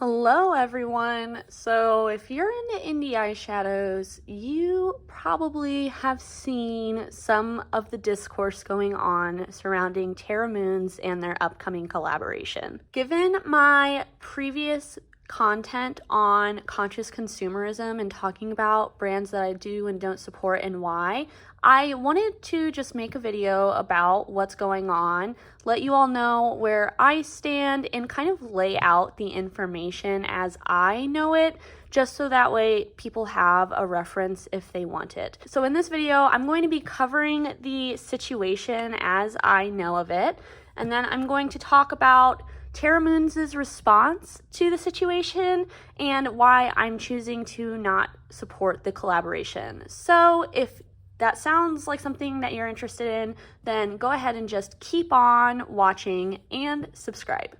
Hello everyone! So if you're into indie eyeshadows, you probably have seen some of the discourse going on surrounding Terra and their upcoming collaboration. Given my previous content on conscious consumerism and talking about brands that I do and don't support and why, I wanted to just make a video about what's going on, let you all know where I stand, and kind of lay out the information as I know it, just so that way people have a reference if they want it. So in this video, I'm going to be covering the situation as I know of it, and then I'm going to talk about Terra Moons' response to the situation and why I'm choosing to not support the collaboration. So if that sounds like something that you're interested in, then go ahead and just keep on watching and subscribe.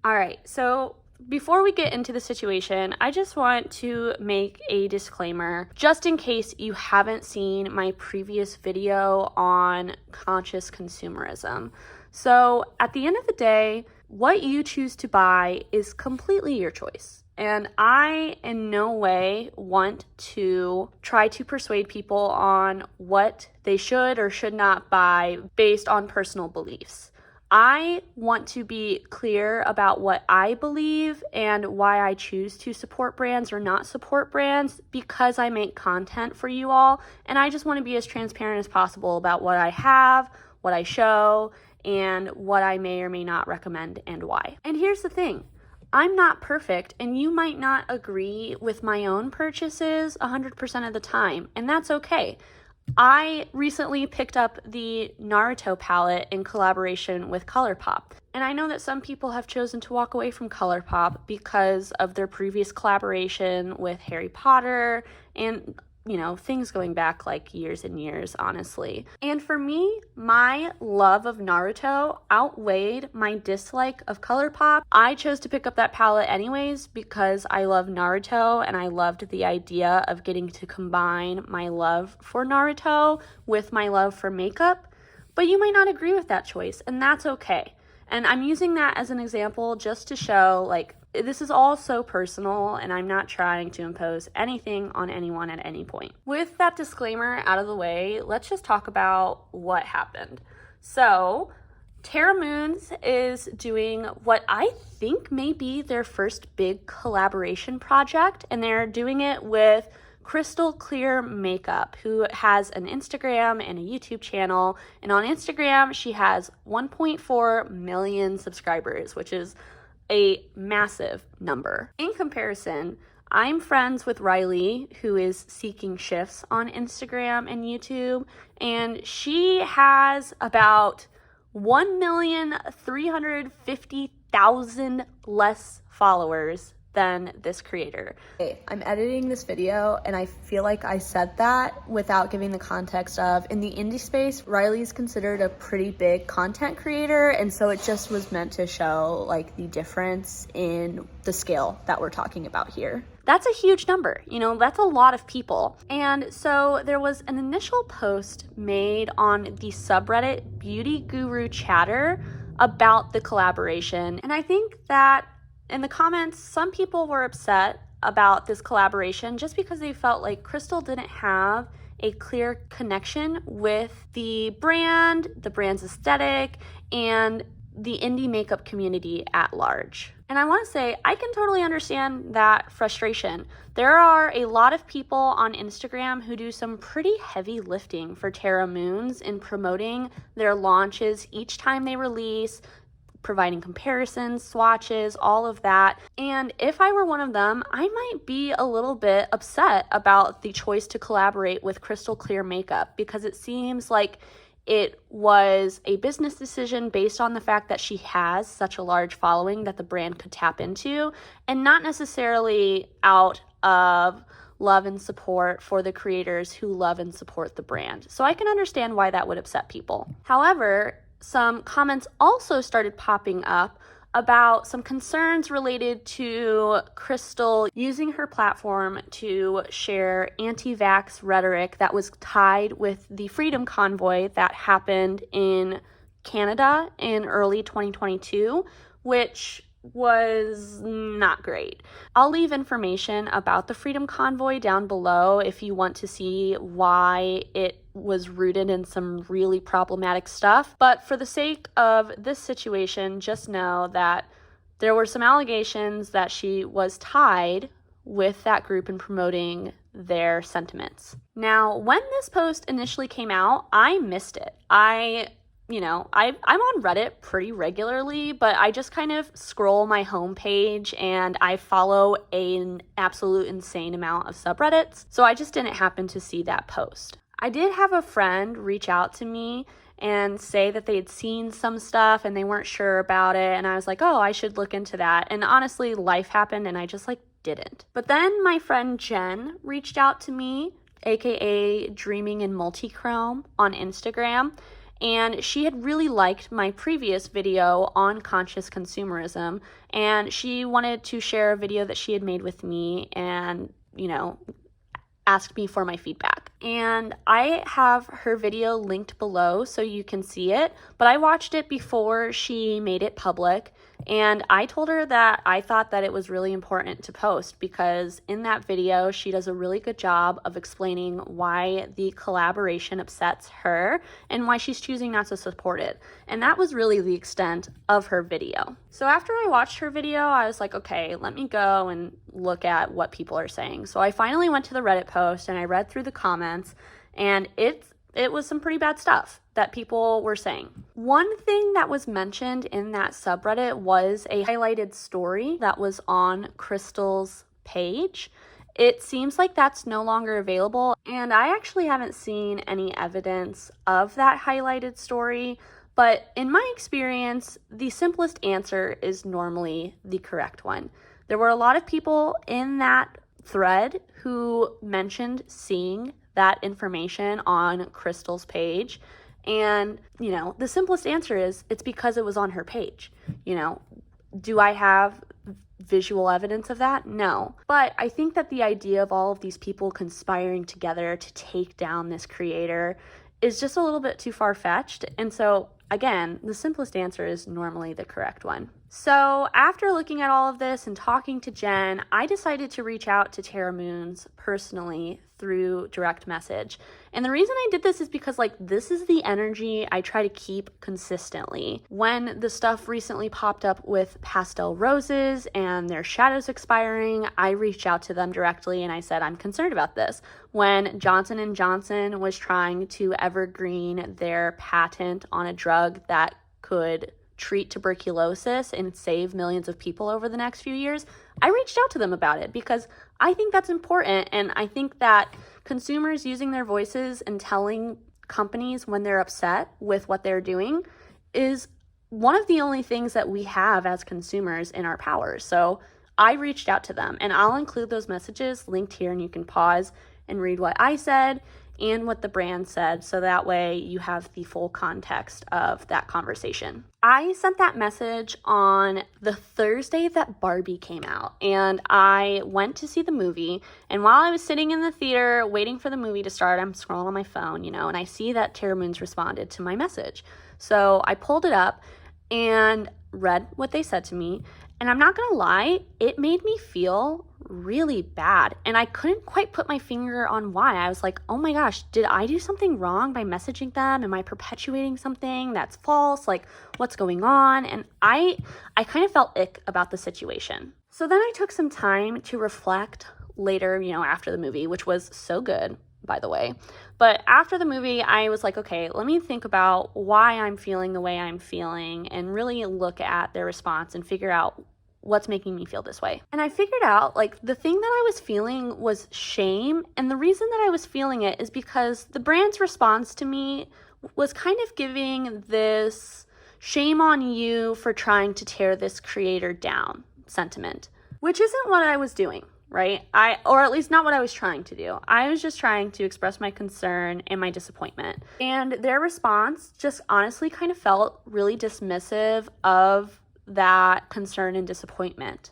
All right, so before we get into the situation, I just want to make a disclaimer, just in case you haven't seen my previous video on conscious consumerism. So at the end of the day, what you choose to buy is completely your choice. And I in no way want to try to persuade people on what they should or should not buy based on personal beliefs. I want to be clear about what I believe and why I choose to support brands or not support brands, because I make content for you all, and I just want to be as transparent as possible about what I have, what I show, and what I may or may not recommend and why. And here's the thing. I'm not perfect, and you might not agree with my own purchases 100% of the time, and that's okay. I recently picked up the Naruto palette in collaboration with ColourPop, and I know that some people have chosen to walk away from ColourPop because of their previous collaboration with Harry Potter and, you know, things going back like years and years, honestly. And for me, my love of Naruto outweighed my dislike of ColourPop. I chose to pick up that palette anyways because I love Naruto and I loved the idea of getting to combine my love for Naruto with my love for makeup. But you might not agree with that choice, and that's okay. And I'm using that as an example just to show, like, this is all so personal, and I'm not trying to impose anything on anyone at any point. With that disclaimer out of the way, let's just talk about what happened. So, Terra Moons is doing what I think may be their first big collaboration project, and they're doing it with Krystal Clear Makeup, who has an Instagram and a YouTube channel. And on Instagram, she has 1.4 million subscribers, which is a massive number. In comparison, I'm friends with Riley, who is Seeking Shifts on Instagram and YouTube, and she has about 1,350,000 less followers than this creator. Okay, I'm editing this video and I feel like I said that without giving the context of, in the indie space, Riley's considered a pretty big content creator, and so it just was meant to show like the difference in the scale that we're talking about here. That's a huge number, you know, that's a lot of people. And so there was an initial post made on the subreddit Beauty Guru Chatter about the collaboration, and I think that in the comments, some people were upset about this collaboration just because they felt like Krystal didn't have a clear connection with the brand's aesthetic, and the indie makeup community at large. And I want to say, I can totally understand that frustration. There are a lot of people on Instagram who do some pretty heavy lifting for Terra Moons in promoting their launches each time they release, providing comparisons, swatches, all of that. And if I were one of them, I might be a little bit upset about the choice to collaborate with Krystal Clear Makeup, because it seems like it was a business decision based on the fact that she has such a large following that the brand could tap into, and not necessarily out of love and support for the creators who love and support the brand. So I can understand why that would upset people. However, some comments also started popping up about some concerns related to Krystal using her platform to share anti-vax rhetoric that was tied with the Freedom Convoy that happened in Canada in early 2022, which was not great. I'll leave information about the Freedom Convoy down below if you want to see why it was rooted in some really problematic stuff. But for the sake of this situation, just know that there were some allegations that she was tied with that group in promoting their sentiments. Now, when this post initially came out, I missed it. I'm on Reddit pretty regularly, but I just kind of scroll my homepage and I follow an absolute insane amount of subreddits. So I just didn't happen to see that post. I did have a friend reach out to me and say that they had seen some stuff and they weren't sure about it. And I was like, oh, I should look into that. And honestly, life happened and I just didn't. But then my friend Jen reached out to me, aka Dreaming in Multichrome on Instagram. And she had really liked my previous video on conscious consumerism, and she wanted to share a video that she had made with me and, asked me for my feedback. And I have her video linked below so you can see it, but I watched it before she made it public. And I told her that I thought that it was really important to post because in that video, she does a really good job of explaining why the collaboration upsets her and why she's choosing not to support it. And that was really the extent of her video. So after I watched her video, I was like, okay, let me go and look at what people are saying. So I finally went to the Reddit post and I read through the comments, and it was some pretty bad stuff that people were saying. One thing that was mentioned in that subreddit was a highlighted story that was on Krystal's page. It seems like that's no longer available, and I actually haven't seen any evidence of that highlighted story, but in my experience, the simplest answer is normally the correct one. There were a lot of people in that thread who mentioned seeing that information on Krystal's page. And, the simplest answer is it's because it was on her page. Do I have visual evidence of that? No. But I think that the idea of all of these people conspiring together to take down this creator is just a little bit too far-fetched. And so, again, the simplest answer is normally the correct one. So after looking at all of this and talking to Jen, I decided to reach out to Terra Moons personally through direct message. And the reason I did this is because this is the energy I try to keep consistently. When the stuff recently popped up with pastel roses and their shadows expiring, I reached out to them directly and I said, I'm concerned about this. When Johnson & Johnson was trying to evergreen their patent on a drug that could treat tuberculosis and save millions of people over the next few years, I reached out to them about it because I think that's important. And I think that consumers using their voices and telling companies when they're upset with what they're doing is one of the only things that we have as consumers in our power. So I reached out to them, and I'll include those messages linked here, and you can pause and read what I said and what the brand said, so that way you have the full context of that conversation. I sent that message on the Thursday that Barbie came out, and I went to see the movie, and while I was sitting in the theater waiting for the movie to start, I'm scrolling on my phone, and I see that Terra Moons responded to my message. So I pulled it up and read what they said to me, and I'm not gonna lie, it made me feel really bad, and I couldn't quite put my finger on why. I was like, oh my gosh, did I do something wrong by messaging them? Am I perpetuating something that's false? What's going on? And I kind of felt ick about the situation. So then I took some time to reflect later, after the movie, which was so good, by the way. But after the movie, I was like, okay, let me think about why I'm feeling the way I'm feeling and really look at their response and figure out what's making me feel this way. And I figured out the thing that I was feeling was shame. And the reason that I was feeling it is because the brand's response to me was kind of giving this shame on you for trying to tear this creator down sentiment, which isn't what I was doing, right? Or at least not what I was trying to do. I was just trying to express my concern and my disappointment. And their response just honestly kind of felt really dismissive of that concern and disappointment.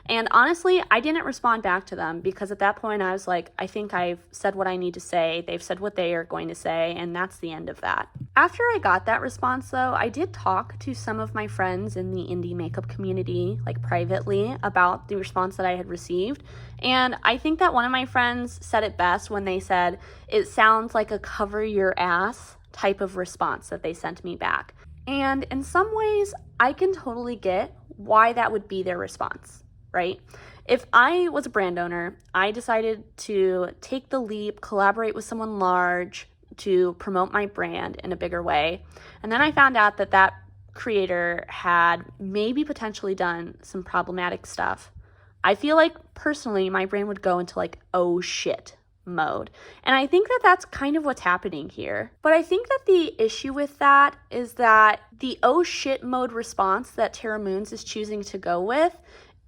And honestly, I didn't respond back to them because at that point I was like, I think I've said what I need to say. They've said what they are going to say, and that's the end of that. After I got that response though, I did talk to some of my friends in the indie makeup community, like privately, about the response that I had received. And I think that one of my friends said it best when they said, it sounds like a cover your ass type of response that they sent me back. And in some ways, I can totally get why that would be their response. Right? If I was a brand owner, I decided to take the leap, collaborate with someone large to promote my brand in a bigger way, and then I found out that that creator had maybe potentially done some problematic stuff, I feel like personally my brain would go into like, oh shit mode. And I think that that's kind of what's happening here. But I think that the issue with that is that the oh shit mode response that Terra Moons is choosing to go with,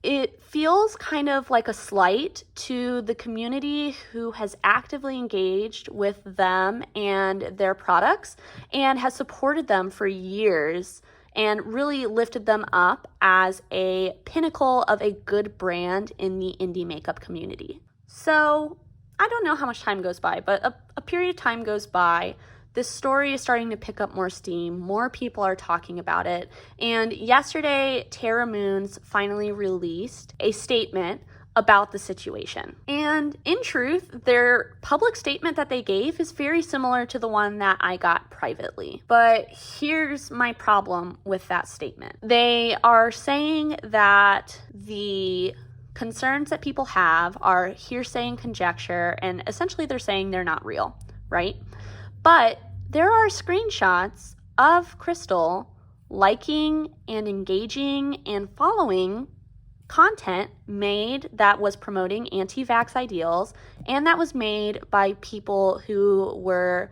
it feels kind of like a slight to the community who has actively engaged with them and their products and has supported them for years and really lifted them up as a pinnacle of a good brand in the indie makeup community. So I don't know how much time goes by, but a period of time goes by. This story is starting to pick up more steam. More people are talking about it. And yesterday, Terra Moons finally released a statement about the situation. And in truth, their public statement that they gave is very similar to the one that I got privately. But here's my problem with that statement. They are saying that the concerns that people have are hearsay and conjecture, and essentially they're saying they're not real, right? But there are screenshots of Krystal liking and engaging and following content made that was promoting anti-vax ideals, and that was made by people who were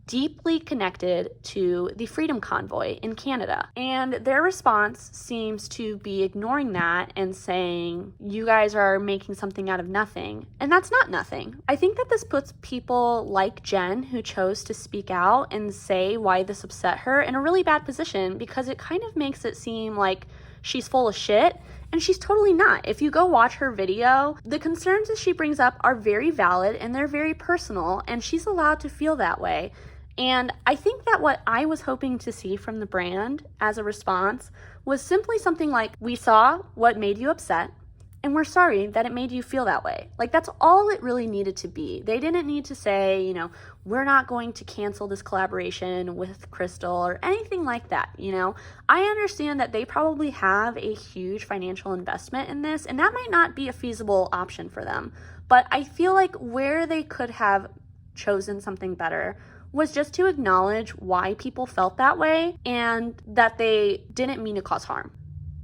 deeply connected to the Freedom Convoy in Canada. And their response seems to be ignoring that and saying, you guys are making something out of nothing. And that's not nothing. I think that this puts people like Jen, who chose to speak out and say why this upset her, in a really bad position, because it kind of makes it seem like she's full of shit. And she's totally not. If you go watch her video, the concerns that she brings up are very valid and they're very personal, and she's allowed to feel that way. And I think that what I was hoping to see from the brand as a response was simply something like, we saw what made you upset, and we're sorry that it made you feel that way. Like, that's all it really needed to be. They didn't need to say, you know, we're not going to cancel this collaboration with Krystal or anything like that, you know. I understand that they probably have a huge financial investment in this, and that might not be a feasible option for them. But I feel like where they could have chosen something better was just to acknowledge why people felt that way and that they didn't mean to cause harm.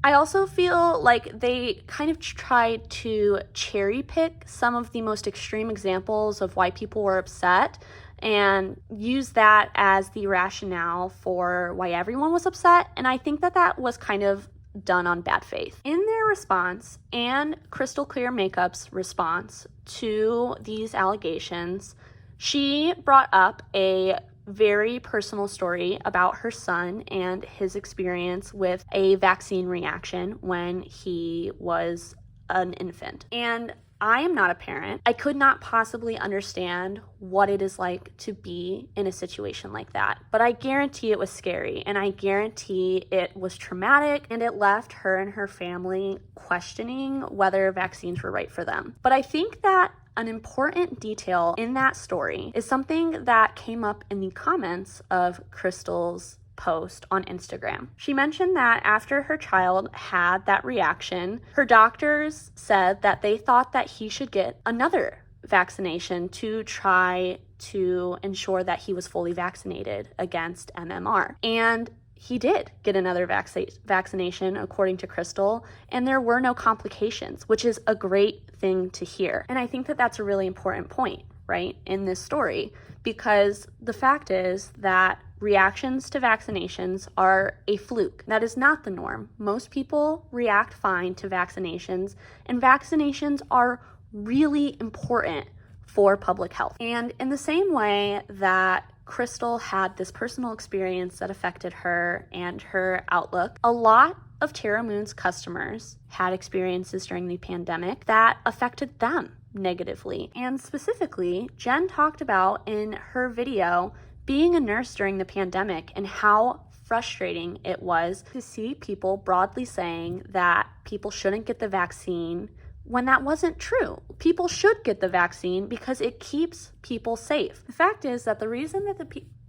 I also feel like they kind of tried to cherry pick some of the most extreme examples of why people were upset and use that as the rationale for why everyone was upset. And I think that that was kind of done on bad faith. In their response, and Krystal Clear Makeup's response to these allegations, she brought up a very personal story about her son and his experience with a vaccine reaction when he was an infant. And I am not a parent. I could not possibly understand what it is like to be in a situation like that. But I guarantee it was scary, and I guarantee it was traumatic, and it left her and her family questioning whether vaccines were right for them. But I think that an important detail in that story is something that came up in the comments of Krystal's post on Instagram. She mentioned that after her child had that reaction, her doctors said that they thought that he should get another vaccination to try to ensure that he was fully vaccinated against MMR. And he did get another vaccination, according to Krystal, and there were no complications, which is a great thing to hear. And I think that that's a really important point, right, in this story, because the fact is that reactions to vaccinations are a fluke. That is not the norm. Most people react fine to vaccinations, and vaccinations are really important for public health. And in the same way that Krystal had this personal experience that affected her and her outlook, a lot of Terra Moon's customers had experiences during the pandemic that affected them negatively. And specifically, Jen talked about in her video being a nurse during the pandemic and how frustrating it was to see people broadly saying that people shouldn't get the vaccine when that wasn't true. People should get the vaccine because it keeps people safe. The fact is that the reason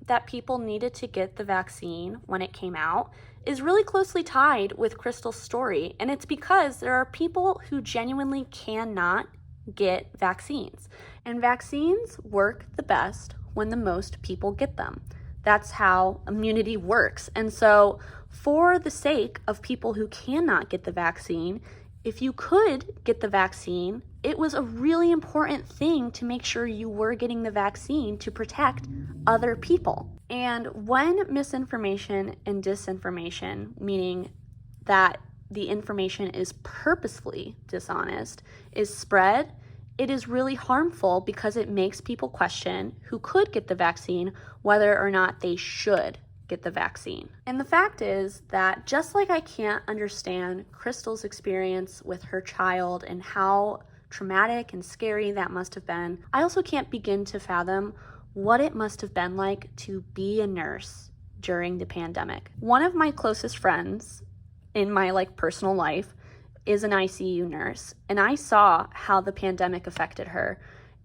that people needed to get the vaccine when it came out is really closely tied with Krystal's story, and it's because there are people who genuinely cannot get vaccines, and vaccines work the best when the most people get them. That's how immunity works. And so for the sake of people who cannot get the vaccine, if you could get the vaccine, it was a really important thing to make sure you were getting the vaccine to protect other people. And when misinformation and disinformation, meaning that the information is purposefully dishonest, is spread, it is really harmful because it makes people question who could get the vaccine whether or not they should get the vaccine. And the fact is that just like I can't understand Krystal's experience with her child and how traumatic and scary that must have been, I also can't begin to fathom what it must have been like to be a nurse during the pandemic. One of my closest friends in my personal life is an ICU nurse, and I saw how the pandemic affected her,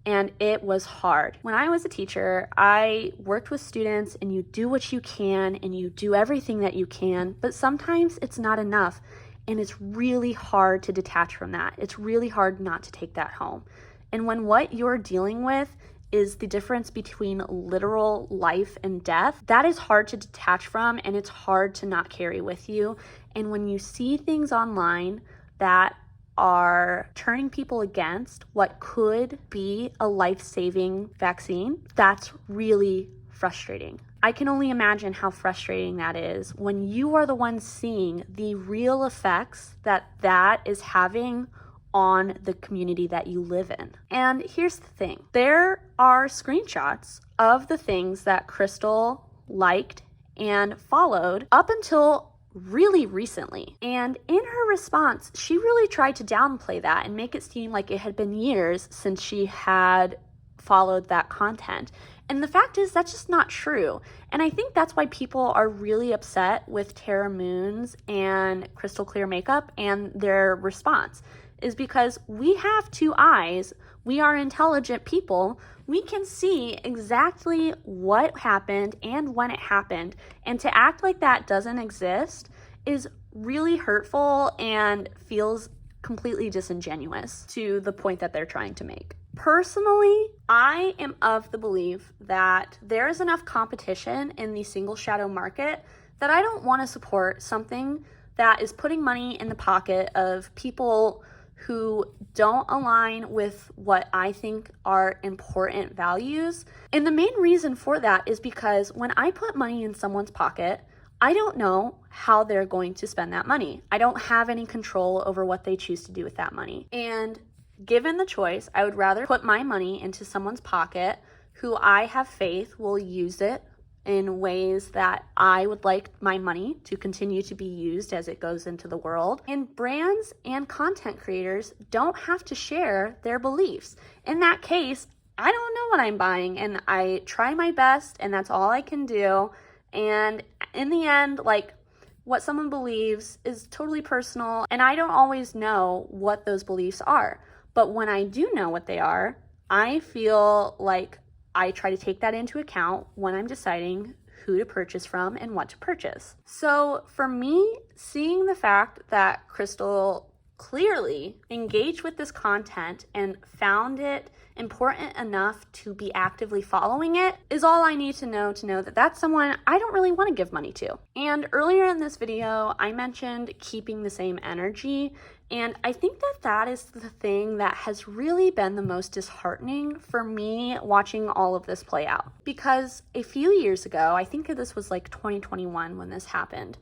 and it was hard. When I was a teacher, I worked with students, and you do what you can and you do everything that you can, but sometimes it's not enough, and it's really hard to detach from that. It's really hard not to take that home. And when what you're dealing with is the difference between literal life and death, that is hard to detach from, and it's hard to not carry with you. And when you see things online that are turning people against what could be a life-saving vaccine, that's really frustrating. I can only imagine how frustrating that is when you are the one seeing the real effects that is having on the community that you live in. And here's the thing. There are screenshots of the things that Krystal liked and followed up until really recently. And in her response, she really tried to downplay that and make it seem like it had been years since she had followed that content. And the fact is, that's just not true. And I think that's why people are really upset with Terra Moons and Krystal Clear Makeup and their response, is because we have two eyes. We are intelligent people. We can see exactly what happened and when it happened. And to act like that doesn't exist is really hurtful and feels completely disingenuous to the point that they're trying to make. Personally, I am of the belief that there is enough competition in the single shadow market that I don't want to support something that is putting money in the pocket of people who don't align with what I think are important values. And the main reason for that is because when I put money in someone's pocket, I don't know how they're going to spend that money. I don't have any control over what they choose to do with that money. And given the choice, I would rather put my money into someone's pocket who I have faith will use it in ways that I would like my money to continue to be used as it goes into the world. And brands and content creators don't have to share their beliefs. In that case, I don't know what I'm buying, and I try my best, and that's all I can do. And in the end, what someone believes is totally personal, and I don't always know what those beliefs are. But when I do know what they are, I feel like I try to take that into account when I'm deciding who to purchase from and what to purchase. So for me, seeing the fact that Krystal clearly engaged with this content and found it important enough to be actively following it is all I need to know that that's someone I don't really want to give money to. And earlier in this video, I mentioned keeping the same energy. And I think that is the thing that has really been the most disheartening for me watching all of this play out. Because a few years ago, I think this was 2021 when this happened,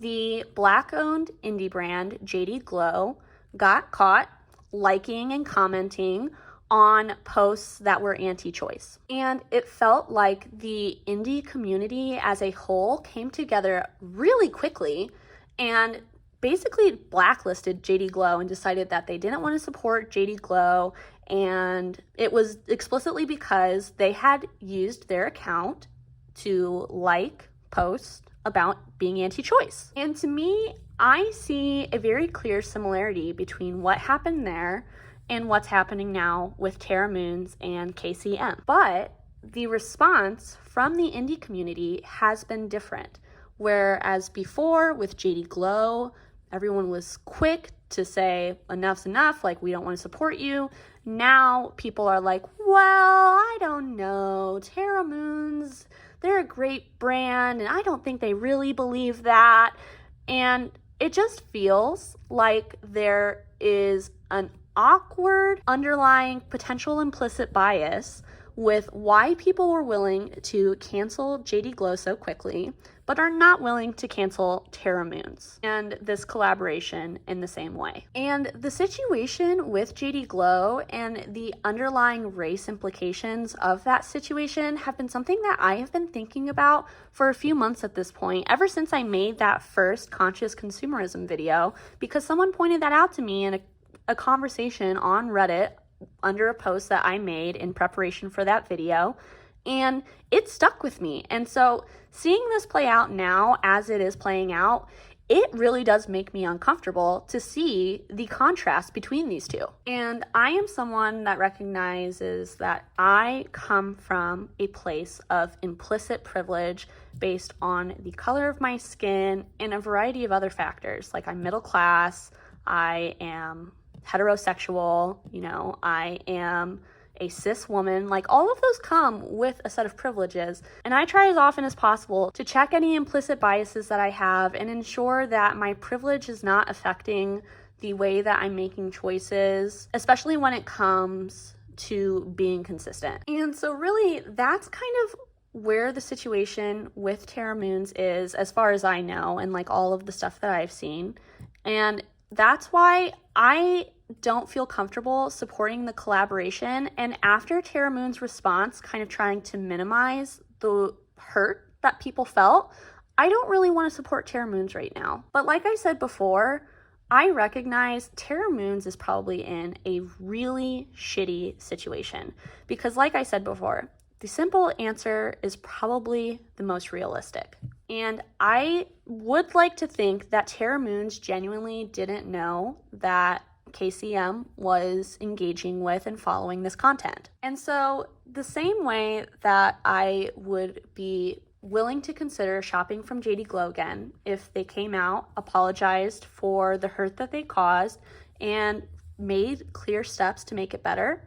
the Black-owned indie brand JD Glow got caught liking and commenting on posts that were anti-choice. And it felt like the indie community as a whole came together really quickly and basically blacklisted JD Glow and decided that they didn't want to support JD Glow, and it was explicitly because they had used their account to like posts about being anti-choice. And to me, I see a very clear similarity between what happened there and what's happening now with Terra Moons and KCM. But the response from the indie community has been different. Whereas before with JD Glow, everyone was quick to say enough's enough, like we don't want to support you. Now people are like, well, I don't know, Terra Moons, they're a great brand and I don't think they really believe that. And it just feels like there is an awkward underlying potential implicit bias with why people were willing to cancel JD Glow so quickly, but are not willing to cancel Terra Moons and this collaboration in the same way. And the situation with JD Glow and the underlying race implications of that situation have been something that I have been thinking about for a few months at this point, ever since I made that first conscious consumerism video, because someone pointed that out to me in a conversation on Reddit under a post that I made in preparation for that video, and it stuck with me. And so seeing this play out now as it is playing out, it really does make me uncomfortable to see the contrast between these two. And I am someone that recognizes that I come from a place of implicit privilege based on the color of my skin and a variety of other factors. Like, I'm middle class, I am heterosexual, I am a cis woman. Like, all of those come with a set of privileges, and I try as often as possible to check any implicit biases that I have and ensure that my privilege is not affecting the way that I'm making choices, especially when it comes to being consistent. And so really, that's kind of where the situation with Terra Moons is, as far as I know, and like all of the stuff that I've seen. And that's why I don't feel comfortable supporting the collaboration. And after Terra Moon's response, kind of trying to minimize the hurt that people felt, I don't really want to support Terra Moons right now. But like I said before, I recognize Terra Moons is probably in a really shitty situation. Because like I said before, the simple answer is probably the most realistic. And I would like to think that Terra Moons genuinely didn't know that KCM was engaging with and following this content. And so the same way that I would be willing to consider shopping from JD Glow again if they came out, apologized for the hurt that they caused, and made clear steps to make it better,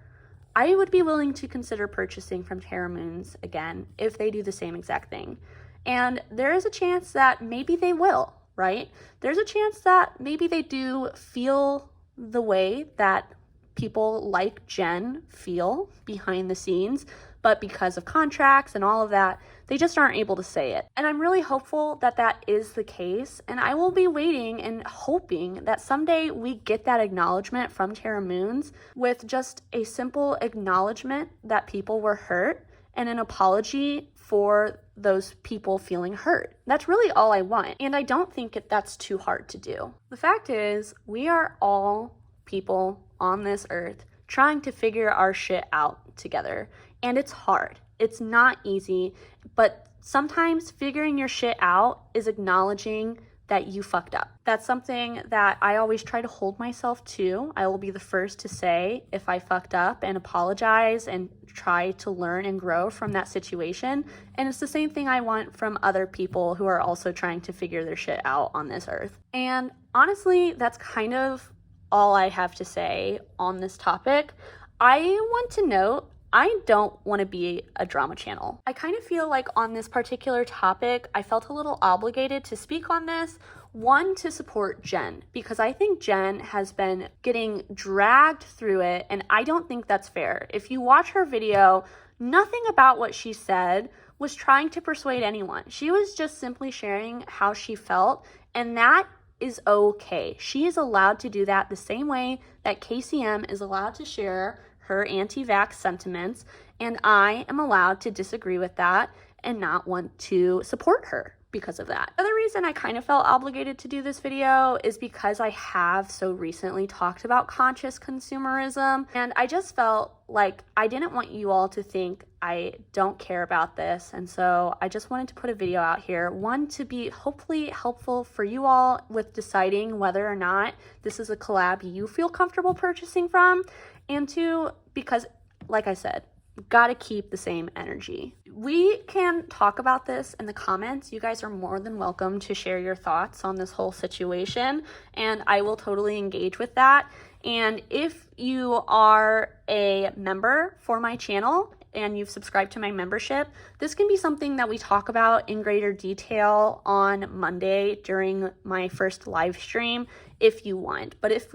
I would be willing to consider purchasing from Terra Moons again if they do the same exact thing. And there is a chance that maybe they will, right? There's a chance that maybe they do feel the way that people like Jen feel behind the scenes, but because of contracts and all of that, they just aren't able to say it. And I'm really hopeful that that is the case, and I will be waiting and hoping that someday we get that acknowledgement from Terra Moons with just a simple acknowledgement that people were hurt and an apology for those people feeling hurt. That's really all I want, and I don't think that's too hard to do. The fact is, we are all people on this earth trying to figure our shit out together, and it's hard. It's not easy, but sometimes figuring your shit out is acknowledging that you fucked up. That's something that I always try to hold myself to. I will be the first to say if I fucked up and apologize and try to learn and grow from that situation. And it's the same thing I want from other people who are also trying to figure their shit out on this earth. And honestly, that's kind of all I have to say on this topic. I want to note, I don't want to be a drama channel. I kind of feel like on this particular topic, I felt a little obligated to speak on this. One, to support Jen, because I think Jen has been getting dragged through it, and I don't think that's fair. If you watch her video, nothing about what she said was trying to persuade anyone. She was just simply sharing how she felt, and that is okay. She is allowed to do that the same way that KCM is allowed to share her anti-vax sentiments, and I am allowed to disagree with that and not want to support her. because of that. The other reason I kind of felt obligated to do this video is because I have so recently talked about conscious consumerism, and I just felt like I didn't want you all to think I don't care about this, and so I just wanted to put a video out here, one, to be hopefully helpful for you all with deciding whether or not this is a collab you feel comfortable purchasing from, and two, because like I said, gotta keep the same energy. We can talk about this in the comments. You guys are more than welcome to share your thoughts on this whole situation, and I will totally engage with that. And if you are a member for my channel and you've subscribed to my membership, this can be something that we talk about in greater detail on Monday during my first live stream if you want. But if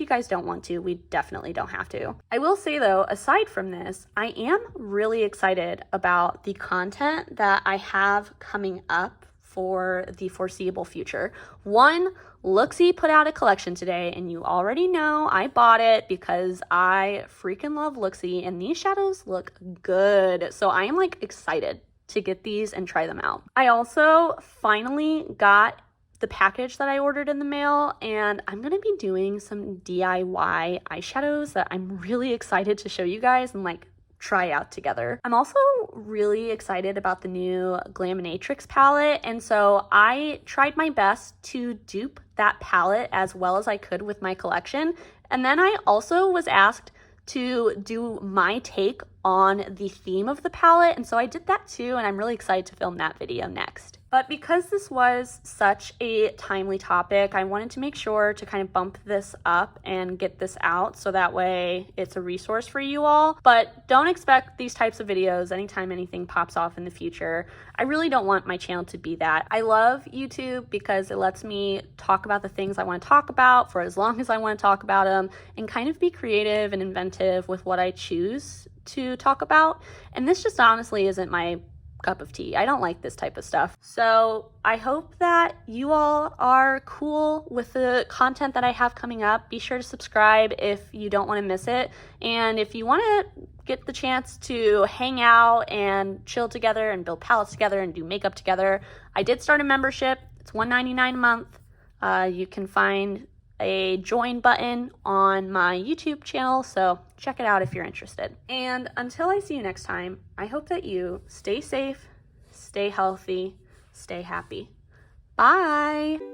you guys don't want to, we definitely don't have to. I will say though, aside from this, I am really excited about the content that I have coming up for the foreseeable future. One, Looksy put out a collection today, and you already know I bought it because I freaking love Looksy, and these shadows look good. So I am like excited to get these and try them out. I also finally got the package that I ordered in the mail, and I'm gonna be doing some DIY eyeshadows that I'm really excited to show you guys and like try out together. I'm also really excited about the new Glaminatrix palette, and so I tried my best to dupe that palette as well as I could with my collection, and then I also was asked to do my take on the theme of the palette, and so I did that too, and I'm really excited to film that video next. But because this was such a timely topic, I wanted to make sure to kind of bump this up and get this out so that way it's a resource for you all. But don't expect these types of videos anytime anything pops off in the future. I really don't want my channel to be that. I love YouTube because it lets me talk about the things I want to talk about for as long as I want to talk about them and kind of be creative and inventive with what I choose to talk about. And this just honestly isn't my cup of tea. I don't like this type of stuff. So I hope that you all are cool with the content that I have coming up. Be sure to subscribe if you don't want to miss it. And if you want to get the chance to hang out and chill together and build palettes together and do makeup together, I did start a membership. It's $1.99 a month. You can find a join button on my YouTube channel, so check it out if you're interested. And until I see you next time, I hope that you stay safe, stay healthy, stay happy. Bye!